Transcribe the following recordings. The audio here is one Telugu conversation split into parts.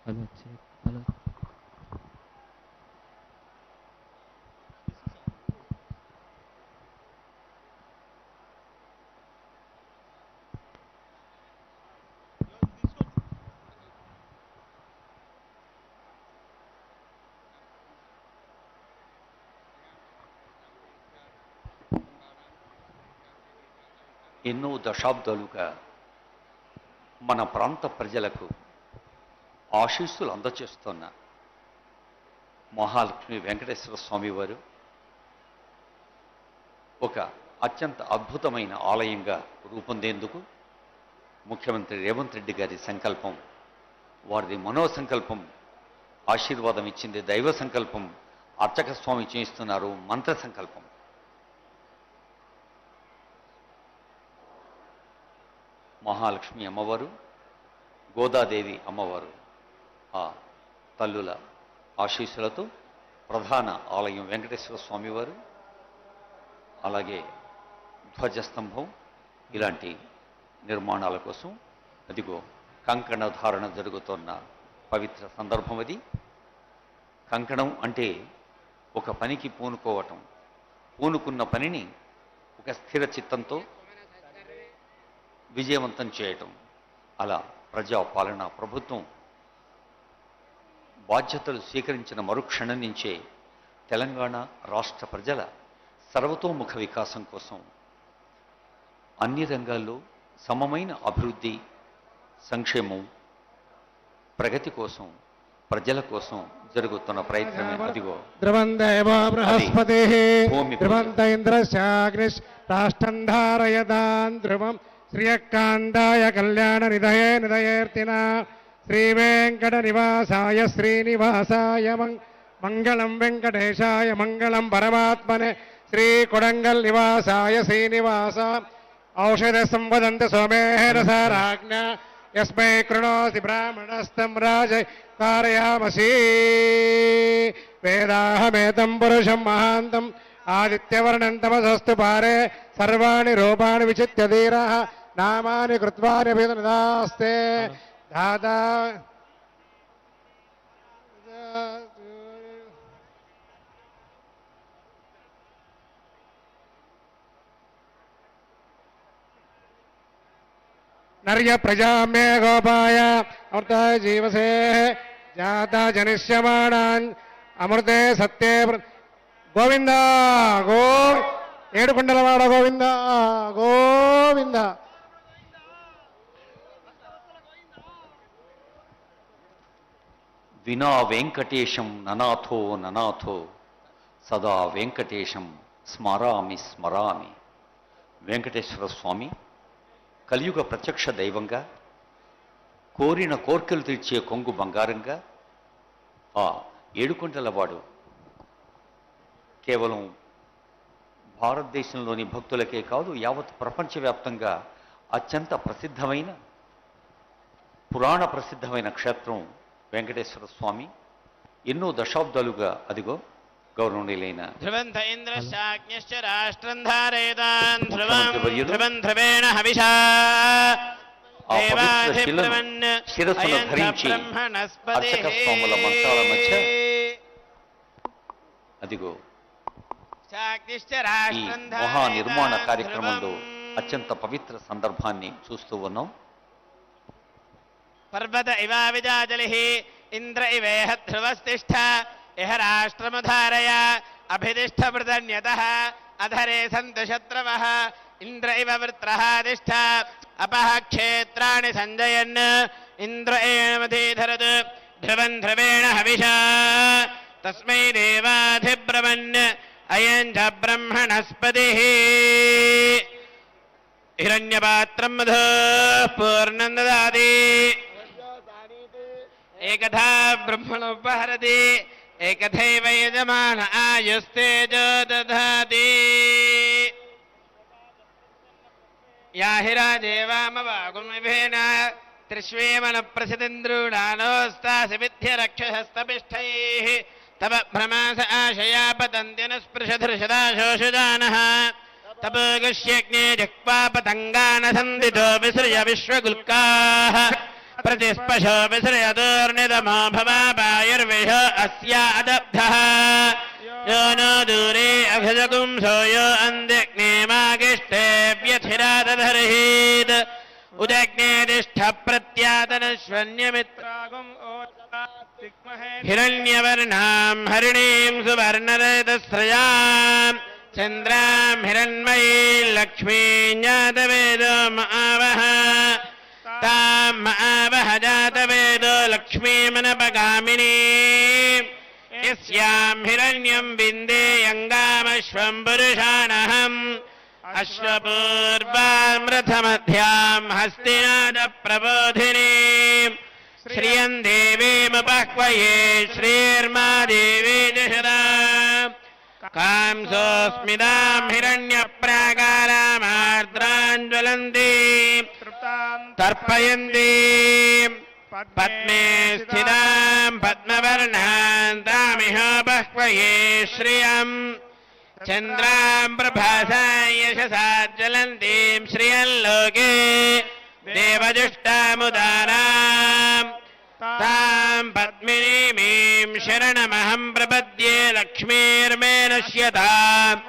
Hello check hello. ఎన్నో దశాబ్దాలుగా మన ప్రాంత ప్రజలకు ఆశీస్సులు అందచేస్తున్న మహాలక్ష్మి వెంకటేశ్వర స్వామి వారు ఒక అత్యంత అద్భుతమైన ఆలయంగా రూపొందేందుకు ముఖ్యమంత్రి రేవంత్ రెడ్డి గారి సంకల్పం, వారిది మనోసంకల్పం, ఆశీర్వాదం ఇచ్చింది దైవ సంకల్పం, అర్చక స్వామి చేయిస్తున్నారు మంత్ర సంకల్పం. మహాలక్ష్మి అమ్మవారు, గోదాదేవి అమ్మవారు ఆ తల్లుల ఆశీస్సులతో ప్రధాన ఆలయం వెంకటేశ్వర స్వామివారు, అలాగే ధ్వజస్తంభం ఇలాంటి నిర్మాణాల కోసం అదిగో కంకణ ధారణ జరుగుతున్న పవిత్ర సందర్భం అది. కంకణం అంటే ఒక పనికి పూనుకోవటం, పూనుకున్న పనిని ఒక స్థిర చిత్తంతో విజయవంతం చేయటం. అలా ప్రజాపాలన ప్రభుత్వం బాధ్యతలు స్వీకరించిన మరుక్షణం నుంచే తెలంగాణ రాష్ట్ర ప్రజల సర్వతోముఖ వికాసం కోసం అన్ని రంగాల్లో సమమైన అభివృద్ధి, సంక్షేమం, ప్రగతి కోసం, ప్రజల కోసం జరుగుతున్న ప్రయత్నమే అదిగో ధ్రువందేవో బృహస్పతి భూమి ధ్రువంత ఇంద్రశాగ్నిష్ రాష్ట్రం ధారయతాన్ ధ్రువం శ్రియకాంతాయ కళ్యాణ నిధయే నిధయేర్తిన శ్రీ వెంకట నివాసాయ శ్రీనివాసాయ మంగళం వెంకటేశాయ మంగళం పరమాత్మనే శ్రీ కొడంగల్ నివాసాయ శ్రీనివాస ఔషధ సంవదంత సోమేన సారాజ్ఞ యస్మై కృణోసి బ్రాహ్మణస్తం రాజ कारयामसि वेदाहमेतं पुरुषं महान्तं आदित्यवर्णं तमसस्तु पारे सर्वाणि रूपाणि विचित्य धीरः नामानि कृत्वान्यभिदन्तास्ते दाता नर्य प्रजा मे गोपाय अमृता जीवसे जाता जनिष्यमाणान् अमृते सत्ये गोविंद गो ఏడుకొండలవాడ గోవింద గోవింద. వినా వెంకటేశం ననాథో ననాథో సదా వెంకటేశం స్మరామి స్మరామి. వెంకటేశ్వర స్వామి కలియుగ ప్రత్యక్ష దైవంగా, కోరిన కోర్కెలు తీర్చే కొంగు బంగారంగా ఆ ఏడుకొండలవాడు కేవలం భారతదేశంలోని భక్తులకే కాదు, యావత్ ప్రపంచవ్యాప్తంగా అత్యంత ప్రసిద్ధమైన, పురాణ ప్రసిద్ధమైన క్షేత్రం వెంకటేశ్వర స్వామి. ఎన్నో దశాబ్దాలుగా అదిగో గౌరవనీయులైన ధ్రువంత ఇంద్రశాగ్నిశ్చ రాష్ట్రం ధారయతాన్ ధ్రువం ధ్రువం ధ్రువేణ హవిషా శిరస్సును ధరించి అర్చక స్వాముల మంత్రాల మధ్య అదిగో ఈ మహా నిర్మాణ కార్యక్రమంలో అత్యంత పవిత్ర సందర్భాన్ని చూస్తూ ఉన్నాం. పర్వత ఇవా విజాజలి ఇంద్ర ఇవేహ ధ్రువస్తిష్ఠ ఇహ రాష్ట్రముధారయ అభిదిష్ట మృదన్యతః అధరే సంతు శత్రవః ఇంద్ర ఇవ వృత్రః తిష్ఠ అపః క్షేత్రాణి సంజయన్ ఇంద్ర ఏణమధీధరత్ ధ్రువం ధ్రువేణ హవిషా తస్మై దేవాధిబ్రవన్ అయం చ బ్రహ్మణస్పతిః హిరణ్యపాత్రం మధు పూర్ణం దదాతి ఏకథా బ్రహ్మణోపహరతి ఏకథైవ యజమాన ఆయుస్తేజో దధాతి యాహి రాజేవామవాగుమిభేన త్రిష్వేమన ప్రసిదింద్రూణానోస్తాసి విద్య రక్షసస్తపిష్టైః తవ భ్రమాస ఆశయా పతంత్యన స్పృశధృషదాశోషుజానః తపోగశ్యగ్నే జక్వా పతంగాన సందితో విసృజ విశ్వగుల్కాః प्रतिस्पशो विसृजतोर्निदमो भवापायुर्विष अस्यादब्धः यो नो दूरे अभिजगुंसो यो अन्दिग्नेमागिष्ठे व्यथिरादधर्हीत् उदग्नेदिष्ठ प्रत्यातनश्वन्यमित्रागुम् हिरण्यवर्णां हरिणीं सुवर्णरजतस्रजाम् चन्द्रां हिरण्मयी लक्ष्मीं जातवेदो महावः तां महावः जातवेदो लक्ष्मीमनपगामिनी यस्यां हिरण्यं विन्देयङ्गामश्वं पुरुषाणहम् अश्वपूर्वामृथमध्यां हस्तिनादप्रबोधिनी श्रियं देवीमुपह्वये श्रीर्मा देवी जशदा कांसोऽस्मितां हिरण्यप्राकारामार्द्राञ्ज्वलन्ती तर्पयन्ती पद्मे स्थितां पद्मवर्णां तामिहोपह्वये श्रियम् चन्द्रां प्रभासा यशसा ज्वलन्तीं श्रियल्लोके देवजुष्टामुदाराम् तां पद्मिनीमीं शरणमहं प्रपद्ये लक्ष्मीर्मे नश्यताम्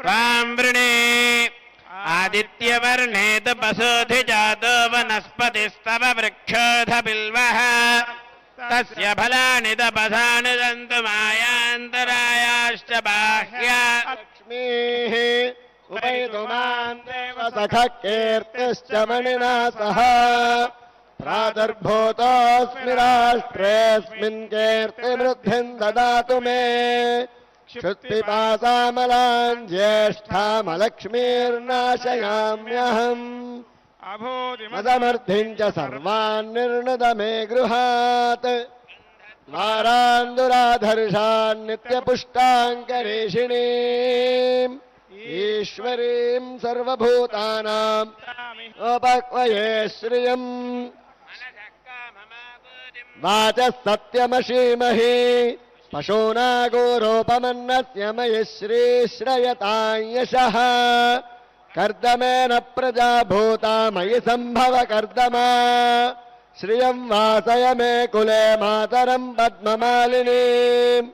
त्वां वृणे आदित्यवर्णे तपसोऽधिजातो वनस्पतिस्तव वृक्षोऽथ बिल्वः तस्य फलानि तपसा निदन्तु मायान्तरायाश्च बाह्या लक्ष्मीः उपैतु मां देव सखः कीर्तिश्च मणिना सह प्रादुर्भूतोऽस्मि राष्ट्रेऽस्मिन् कीर्तिवृद्धिं ददातु मे क्षुत्पिपासामलां ज्येष्ठामलक्ष्मीर्नाशयाम्यहम् मदमर्थिं च सर्वान् निर्णद मे गृहात् द्वारान् दुराधर्षान् नित्यपुष्टाङ्करेषिणीम् ईश्वरीं सर्वभूतानाम् उपह्वये श्रियम् वाचः सत्यमशीमहि पशूनागोरोपमन्नस्य मयि श्रीश्रयतां यशः कर्दमेन प्रजा भूता मयि सम्भव कर्दमा श्रियं वासय मे कुले मातरं पद्ममालिनीम्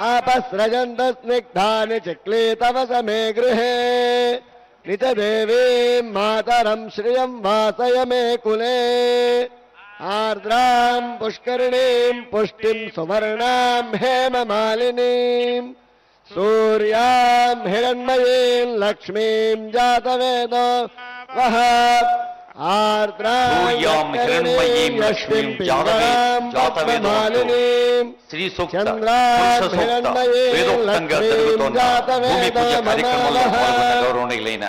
आपस्रजन्तु स्निग्धानि चिक्लीतवस मे गृहे निजदेवीं मातरं श्रियं वासय मे कुले आर्द्रां पुष्करिणीं पुष्टिं सुवर्णां हेममालिनीं सूर्यां हिरण्मयीं लक्ष्मीं जातवेदो वः सूर्यां हिरण्मयीं लक्ष्मीं जातवेदोऽस्तु శ్రీ సూక్త పురుష సూక్త వేదోక్తంగా జరుగుతోన్న భూమి పూజ కార్యక్రమంలో పాల్గొన్న గౌరవనీయులైన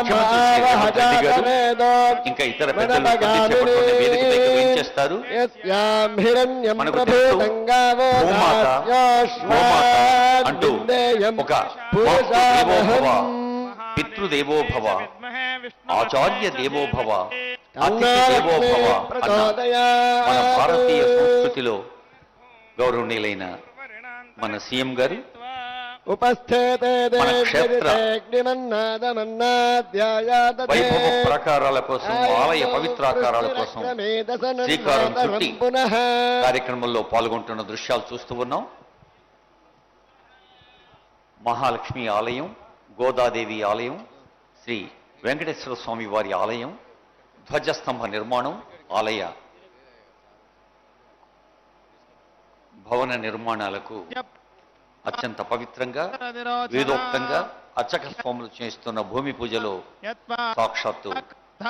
ముఖ్యమంత్రి శ్రీ రేవంత్ రెడ్డి గారు ఇంకా ఇతర పెద్దలు చేపట్టుకునే వేదిక దగ్గర వేయించేస్తారు. మనకు తెలుసు భూమాత గోమాత అంటూ ఒక మాతృదేవో భవ, పితృదేవో భవ, ఆచార్య దేవో భవ, అతిథి దేవో భవ అన్న మన భారతీయ సంస్కృతిలో గౌరవనీయులైన మన సీఎం గారు మన క్షేత్ర వైభవ ప్రాకారాల కోసం, ఆలయ పవిత్రాకారాల కోసం శ్రీకారం చుట్టి కార్యక్రమంలో పాల్గొంటున్న దృశ్యాలు చూస్తూ ఉన్నాం. మహాలక్ష్మి ఆలయం, గోదాదేవి ఆలయం, శ్రీ వెంకటేశ్వర స్వామి వారి ఆలయం, ధ్వజస్తంభ నిర్మాణం, ఆలయ భవన నిర్మాణాలకు అత్యంత పవిత్రంగా వేదోక్తంగా అర్చక స్వాములు చేస్తున్న భూమి పూజలో సాక్షాత్తు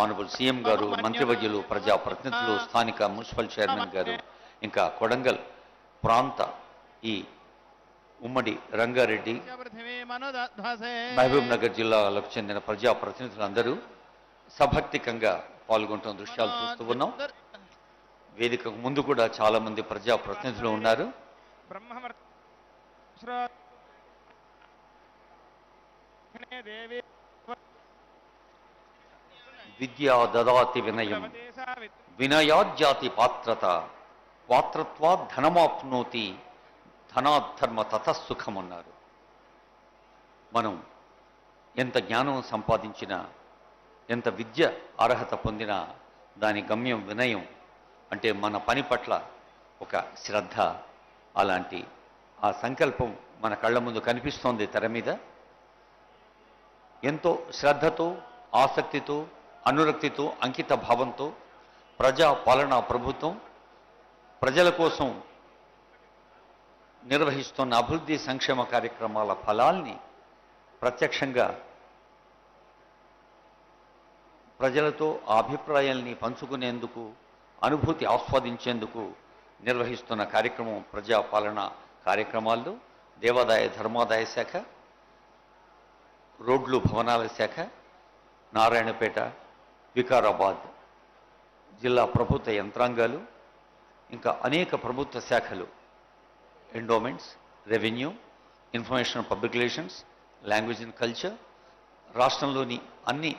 ఆనరబుల్ సీఎం గారు, మంత్రివర్యులు, ప్రజాప్రతినిధులు, స్థానిక మున్సిపల్ చైర్మన్ గారు, ఇంకా కొడంగల్ ప్రాంత ఈ ఉమ్మడి రంగారెడ్డి, మహబూబ్ నగర్ జిల్లాలకు చెందిన ప్రజాప్రతినిధులందరూ సభక్తికంగా పాల్గొంటున్న దృశ్యాలు చూస్తూ ఉన్నాం. వేదికకు ముందు కూడా చాలా మంది ప్రజాప్రతినిధులు ఉన్నారు. విద్యా దదాతి వినయం వినయాజ్జాతి పాత్రత పాత్రత్వాత్ ధనమాప్నోతి ధనాద్ధర్మ తతసుఖమన్నారు. మనం ఎంత జ్ఞానం సంపాదించినా, ఎంత విద్య అర్హత పొందినా దాని గమ్యం వినయం. అంటే మన పని పట్ల ఒక శ్రద్ధ, అలాంటి ఆ సంకల్పం మన కళ్ళ ముందు కనిపిస్తోంది తెర మీద. ఎంతో శ్రద్ధతో, ఆసక్తితో, అనురక్తితో, అంకిత భావంతో ప్రజా పాలనా ప్రభుత్వం ప్రజల కోసం నిర్వహిస్తున్న అభివృద్ధి సంక్షేమ కార్యక్రమాల ఫలాల్ని ప్రత్యక్షంగా ప్రజలతో ఆ అభిప్రాయాల్ని పంచుకునేందుకు, అనుభూతి ఆస్వాదించేందుకు నిర్వహిస్తున్న కార్యక్రమం ప్రజాపాలన కార్యక్రమాల్లో దేవాదాయ ధర్మాదాయ శాఖ, రోడ్లు భవనాల శాఖ, నారాయణపేట, వికారాబాద్ జిల్లా ప్రభుత్వ యంత్రాంగాలు, ఇంకా అనేక ప్రభుత్వ శాఖలు, endowments, revenue, information public relations, language and culture, రాష్ట్రంలోని అన్ని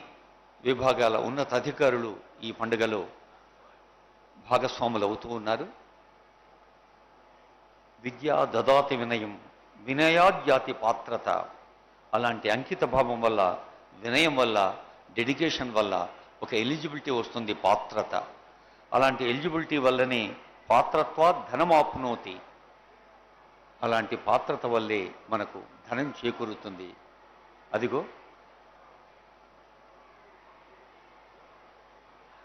విభాగాల ఉన్నతాధికారులు ఈ పండుగలో భాగస్వాములు అవుతూ ఉన్నారు. విద్యా దదాతి వినయం, వినయాద్యాతి పాత్రత, అలాంటి అంకిత భావం వల్ల, వినయం వల్ల, డెడికేషన్ వల్ల ఒక ఎలిజిబిలిటీ వస్తుంది, పాత్రత. అలాంటి ఎలిజిబిలిటీ వల్లనే పాత్రత్వాత్ ధనమాప్నోతి, అలాంటి పాత్రత వల్లే మనకు ధనం చేకూరుతుంది. అదిగో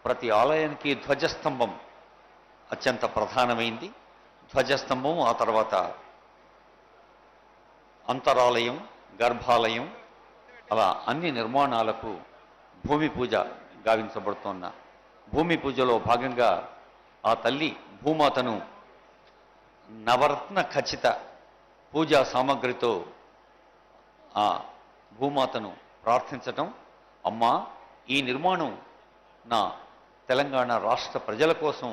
ప్రతి ఆలయానికి ధ్వజస్తంభం అత్యంత ప్రధానమైంది. ధ్వజస్తంభం, ఆ తర్వాత అంతరాలయం, గర్భాలయం, అలా అన్ని నిర్మాణాలకు భూమి పూజ గావించబడుతున్న భూమి పూజలో భాగంగా ఆ తల్లి భూమాతను నవరత్న ఖచ్చిత పూజా సామగ్రితో ఆ భూమాతను ప్రార్థించటం. అమ్మా, ఈ నిర్మాణం నా తెలంగాణ రాష్ట్ర ప్రజల కోసం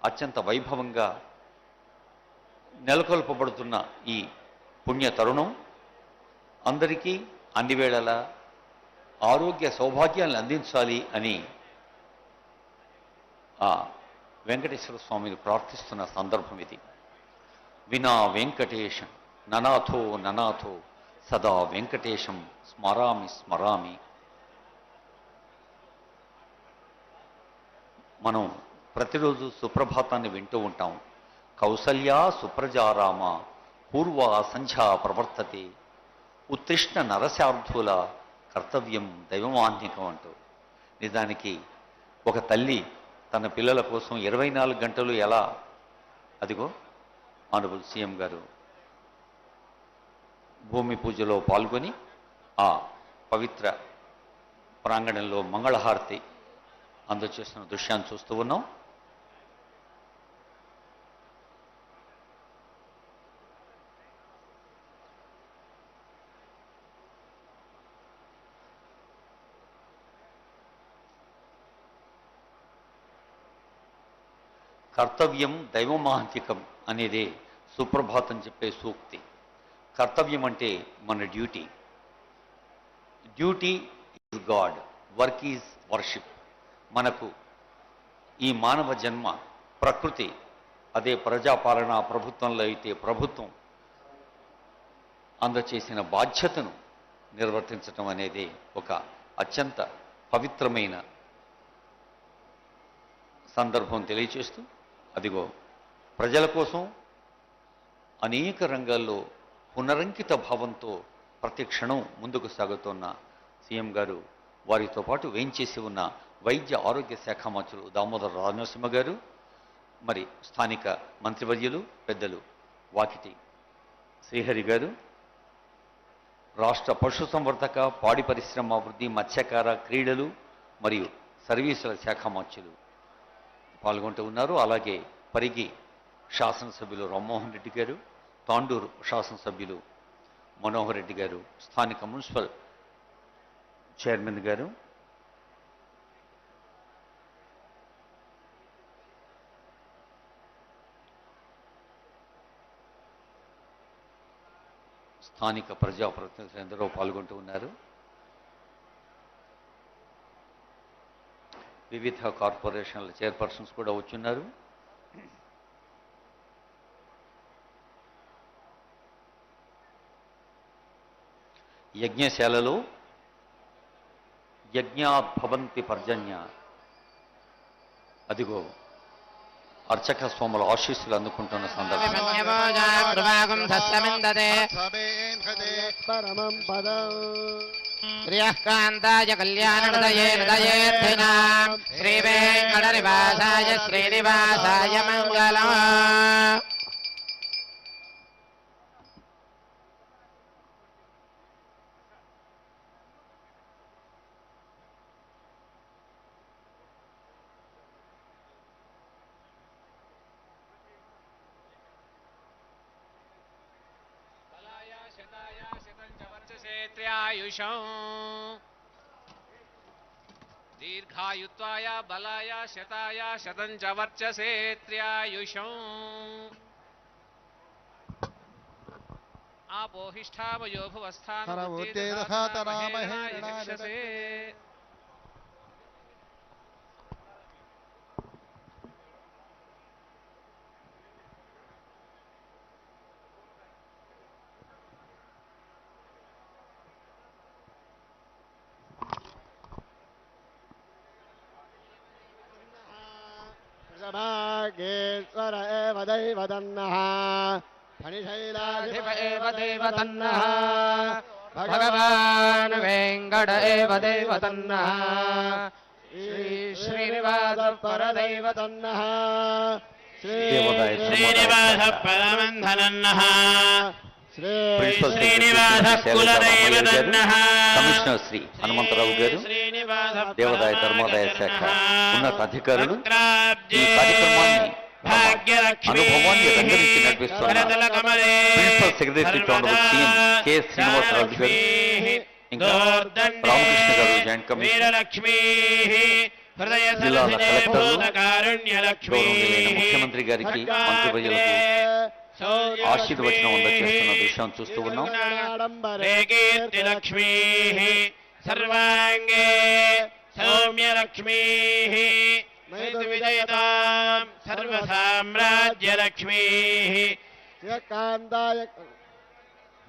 అత్యంత వైభవంగా నెలకొల్పబడుతున్న ఈ పుణ్య తరుణం అందరికీ అన్ని వేళలా ఆరోగ్య సౌభాగ్యాలను అందించాలి అని ఆ వెంకటేశ్వర స్వామిని ప్రార్థిస్తున్న సందర్భం ఇది. వినా వెంకటేశం ననాథో ననాథో సదా వెంకటేశం స్మరామి స్మరామి. మనం ప్రతిరోజు సుప్రభాతాన్ని వింటూ ఉంటాం. కౌసల్యా సుప్రజారామ పూర్వ సంధ్యా ప్రవర్తతే ఉత్తిష్ణ నరశార్ధుల కర్తవ్యం దైవమాన్యకం అంటూ. నిజానికి ఒక తల్లి తన పిల్లల కోసం 24 గంటలు ఎలా, అదిగో ఆనరబుల్ సీఎం గారు భూమి పూజలో పాల్గొని ఆ పవిత్ర ప్రాంగణంలో మంగళహారతి అందజేస్తున్న దృశ్యాన్ని చూస్తూ ఉన్నాం. కర్తవ్యం దైవమాంతికం అనేది సుప్రభాతం చెప్పే సూక్తి. కర్తవ్యం అంటే మన duty. Duty is God, work is worship. మనకు ఈ మానవ జన్మ, ప్రకృతి, అదే ప్రజాపాలన ప్రభుత్వంలో అయితే ప్రభుత్వం అందచేసిన బాధ్యతను నిర్వర్తించటం అనేది ఒక అత్యంత పవిత్రమైన సందర్భం తెలియచేస్తూ, అదిగో ప్రజల కోసం అనేక రంగాల్లో పునరంకిత భావంతో ప్రతి క్షణం ముందుకు సాగుతున్న సీఎం గారు, వారితో పాటు వేయించేసి ఉన్న వైద్య ఆరోగ్య శాఖ మంత్రులు దామోదర రాజనరసింహ గారు, మరి స్థానిక మంత్రివర్యులు పెద్దలు వాకిటి శ్రీహరి గారు, రాష్ట్ర పశుసంవర్ధక, పాడి పరిశ్రమ అభివృద్ధి, మత్స్యకార, క్రీడలు మరియు సర్వీసుల శాఖ మంత్రులు పాల్గొంటూ ఉన్నారు. అలాగే పరిగి శాసనసభ్యులు రామ్మోహన్ రెడ్డి గారు, తాండూరు శాసనసభ్యులు మనోహర్ రెడ్డి గారు, స్థానిక మున్సిపల్ చైర్మన్ గారు, స్థానిక ప్రజాప్రతినిధులు ఎందరో పాల్గొంటూ ఉన్నారు. వివిధ కార్పొరేషన్ల చైర్పర్సన్స్ కూడా వచ్చున్నారు. యజ్ఞశాలలో యజ్ఞాద్భవంతి పర్జన్య, అదిగో అర్చక స్వాముల ఆశీస్సులు అందుకుంటున్న సందర్భం. పరమం పదం శ్రియః కాంతాయ కళ్యాణదయే హృదయేర్థినాం శ్రీ వెంకటనివాసాయ శ్రీనివాసాయ మంగళం. దీర్ఘాయుత్వాయ బలాయ శతాయ శతం చ వర్చసే త్ర్యాయుషం. ఆపోహిష్ఠామయో భువస్థానమహేనాయక్షసే. భాగేశ్వర ఏవ దైవతన్నః ఫణిశైలాధిప ఏవ దైవతన్నః భగవాన్ వెంకట ఏవ దైవతన్నః శ్రీనివాస పరదైవతన్నః శ్రీనివాస పరమంధనన్నః ప్రిన్సిపల్ శ్రీనివాస కులదైవతన్నః కమిషనర్ శ్రీ హనుమంతరావు గారు, దేవాదాయ ధర్మాదాయ శాఖ ఉన్నత అధికారులు ఈ కార్యక్రమాన్ని అనుభవాన్ని రంగరించి నడిపిస్తున్న principal secretary to honourable CM K S Srinivasarao garu, ఇంకా రామకృష్ణ గారు, జాయింట్ కమిషనర్, జిల్లాల కలెక్టర్లు, గౌరవనీయులైన ముఖ్యమంత్రి గారికి, మంత్రి ప్రజలకు ఆశీర్వచనం అందజేస్తున్న దృశ్యాన్ని చూస్తూ ఉన్నాం. లక్ష్మీ సర్వాంగే సౌమ్యలక్ష్మీ విజయతాం సర్వసామ్రాజ్యలక్ష్మీ కాంతాయ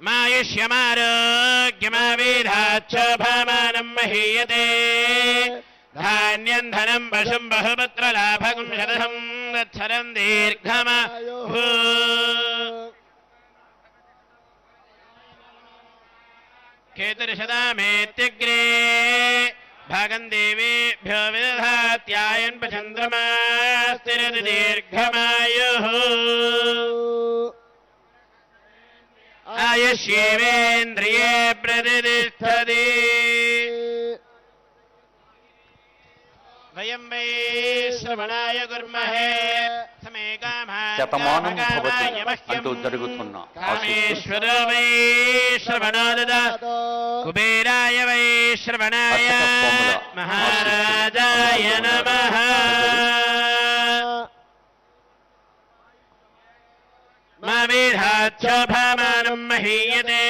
మాయుష్యమారోగ్యమావేధాచ్చోభామానం మహీయతే ధాన్యం ధనం వశం బహుపుత్రలాభం శతసం వత్సరం దీర్ఘమాయు. కేతుర్శతమేత్యగ్రే భాగం దేవేభ్యో విదధాత్యాయన్ చంద్రమాస్తిరతి దీర్ఘమాయు. ఆయుష్యేవేంద్రియే ప్రతిష్టతి. వయం వై శ్రవణాయ కుర్మహే శతమానం భవతి అంటూ జరుగుతున్న కామేశ్వర వై శ్రవణో దదాతు కుబేరాయ వై శ్రవణాయ మహారాజాయ నమః. మా వీరాచ్చోభామానం మహీయతే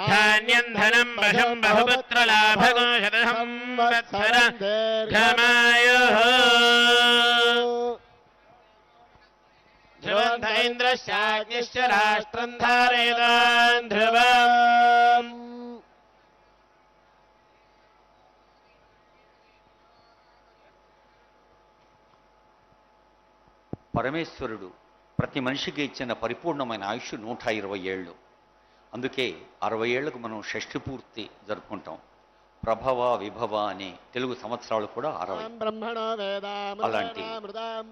ధాన్యం ధనం వశం బహుపుత్రలాభగో శతసం వత్సర ఘమాయు. ధ్రువంత ఇంద్రశ్చాగ్నిశ్చ రాష్ట్రం ధారయతాన్ ధ్రువం. పరమేశ్వరుడు ప్రతి మనిషికి ఇచ్చిన పరిపూర్ణమైన ఆయుష్ 120 ఏళ్ళు. అందుకే 60 ఏళ్లకు మనం షష్ఠి పూర్తి జరుపుకుంటాం. ప్రభవ విభవ అనే తెలుగు సంవత్సరాలు కూడా 60. అలాంటి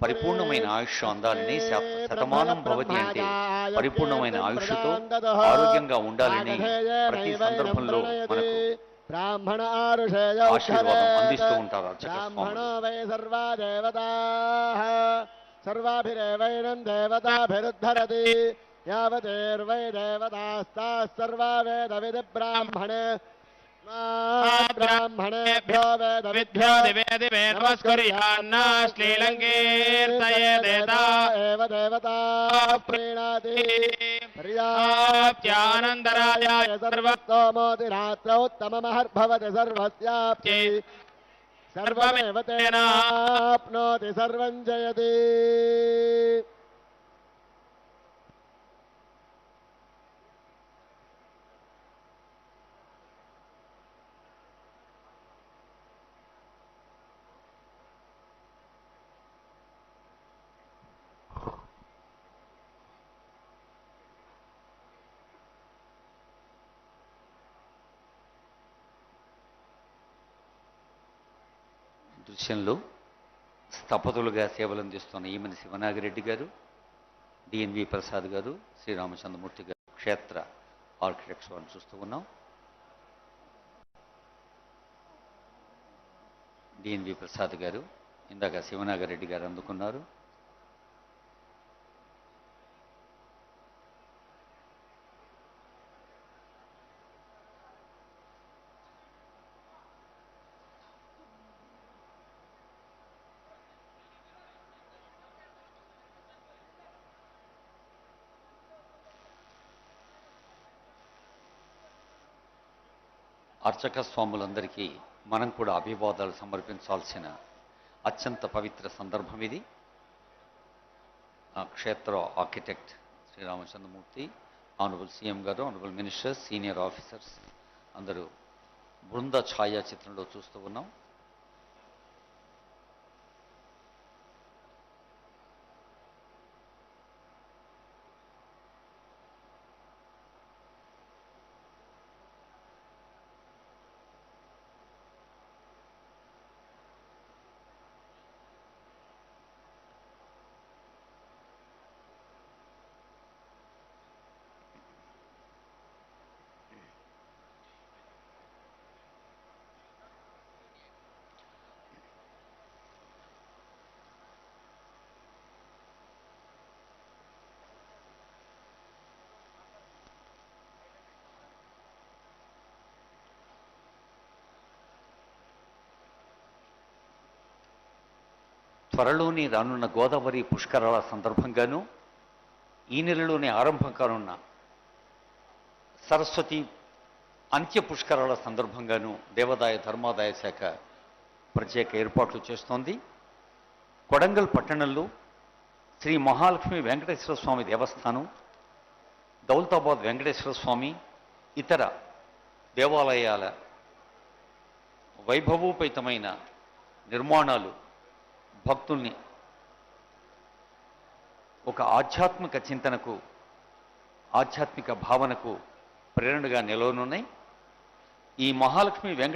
పరిపూర్ణమైన ఆయుష్ అందాలని శతమానం భవతి అంటే పరిపూర్ణమైన ఆయుష్తో ఆరోగ్యంగా ఉండాలని ప్రతి సందర్భంలో మనకు బ్రాహ్మణ ఆశీర్వాదం అందిస్తూ ఉంటారు అర్చక స్వామి. సర్వాభిరేవైనం దేవతాభిరుద్ధరతి యావతేర్వై దేవతాస్తాః సర్వా వేద విధి బ్రాహ్మణే బ్రాహ్మణేభ్యో వేద విద్భ్యో దివే దివే నమస్కుర్యాన్నా శ్రీలంకీర్తయేదేతా ఏవ దేవతా ప్రీణాతి పర్యాప్త్యానందరాయాయ సర్వస్తోమోతి రాత్రౌ ఉత్తమమహర్భవతి సర్వస్యాప్త్యై సర్వమేవ తేనాప్నోతి సర్వం జయతి. దృశ్యంలో స్థపతులుగా సేవలు అందిస్తున్న ఈమెని శివనాగిరెడ్డి గారు, డిఎన్వి ప్రసాద్ గారు, శ్రీరామచంద్రమూర్తి గారు క్షేత్ర ఆర్కిటెక్ట్స్ వారిని చూస్తూ ఉన్నాం. డిఎన్వి ప్రసాద్ గారు ఇందాక శివనాగిరెడ్డి గారు అందుకున్నారు. అర్చక స్వాములందరికీ మనం కూడా అభివాదాలు సమర్పించాల్సిన అత్యంత పవిత్ర సందర్భం ఇది. క్షేత్ర ఆర్కిటెక్ట్ శ్రీరామచంద్రమూర్తి, ఆనరబుల్ సీఎం గారు, ఆనరబుల్ మినిస్టర్స్, సీనియర్ ఆఫీసర్స్ అందరూ బృంద ఛాయాచిత్రంలో చూస్తూ ఉన్నాం. త్వరలోని రానున్న గోదావరి పుష్కరాల సందర్భంగాను, ఈ నెలలోనే ఆరంభం కానున్న సరస్వతి అంత్య పుష్కరాల సందర్భంగాను దేవాదాయ ధర్మాదాయ శాఖ ప్రత్యేక ఏర్పాట్లు చేస్తోంది. కొడంగల్ పట్టణంలో శ్రీ మహాలక్ష్మి వెంకటేశ్వర స్వామి దేవస్థానం, దౌలతాబాద్ వెంకటేశ్వర స్వామి, ఇతర దేవాలయాల వైభవోపేతమైన నిర్మాణాలు భక్తుల్ని ఒక ఆధ్యాత్మిక చింతనకు, ఆధ్యాత్మిక భావనకు ప్రేరణగా నిలవనున్నాయి. ఈ మహాలక్ష్మి వెంకటేశ్వర